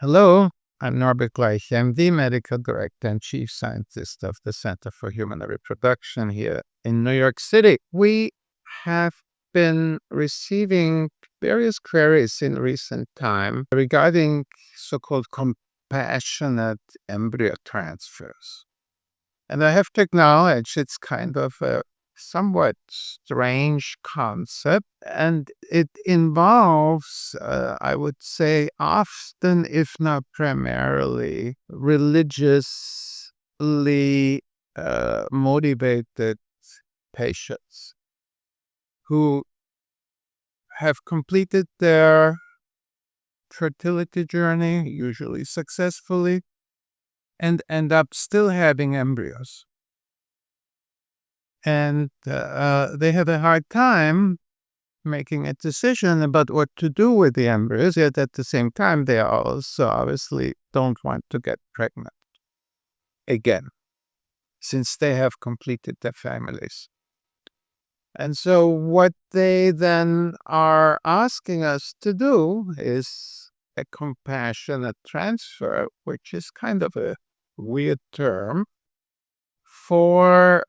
Hello, I'm Norbert Gleicher. I'm the medical director and chief scientist of the Center for Human Reproduction here in New York City. We have been receiving various queries in recent time regarding so-called compassionate embryo transfers. And I have to acknowledge it's kind of a somewhat strange concept, and it involves, I would say, often, if not primarily, religiously motivated patients who have completed their fertility journey, usually successfully, and end up still having embryos. And they have a hard time making a decision about what to do with the embryos, yet at the same time, they also obviously don't want to get pregnant again, since they have completed their families. And so what they then are asking us to do is a compassionate transfer, which is kind of a weird term, for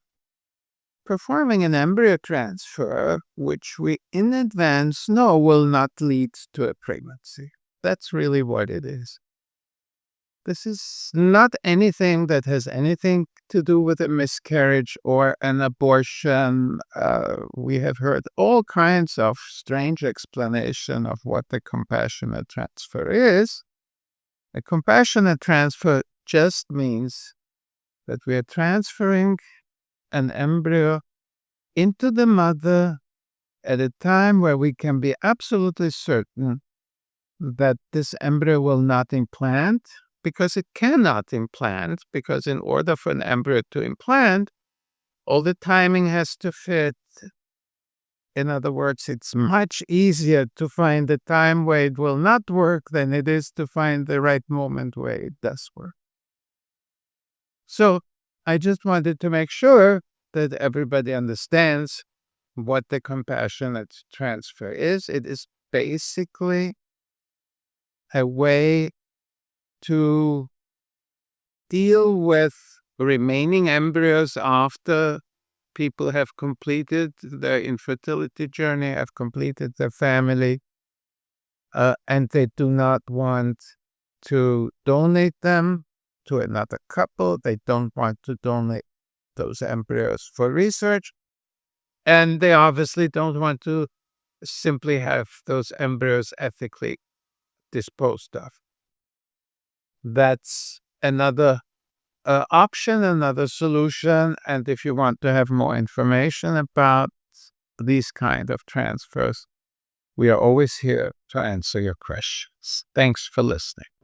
performing an embryo transfer, which we in advance know will not lead to a pregnancy. That's really what it is. This is not anything that has anything to do with a miscarriage or an abortion. We have heard all kinds of strange explanation of what the compassionate transfer is. A compassionate transfer just means that we are transferring an embryo into the mother at a time where we can be absolutely certain that this embryo will not implant, because it cannot implant, because in order for an embryo to implant, all the timing has to fit. In other words, it's much easier to find the time where it will not work than it is to find the right moment where it does work. So I just wanted to make sure that everybody understands what the compassionate transfer is. It is basically a way to deal with remaining embryos after people have completed their infertility journey, have completed their family, and they do not want to donate them to another couple. They don't want to donate those embryos for research. And they obviously don't want to simply have those embryos ethically disposed of. That's another option, another solution. And if you want to have more information about these kind of transfers, we are always here to answer your questions. Thanks for listening.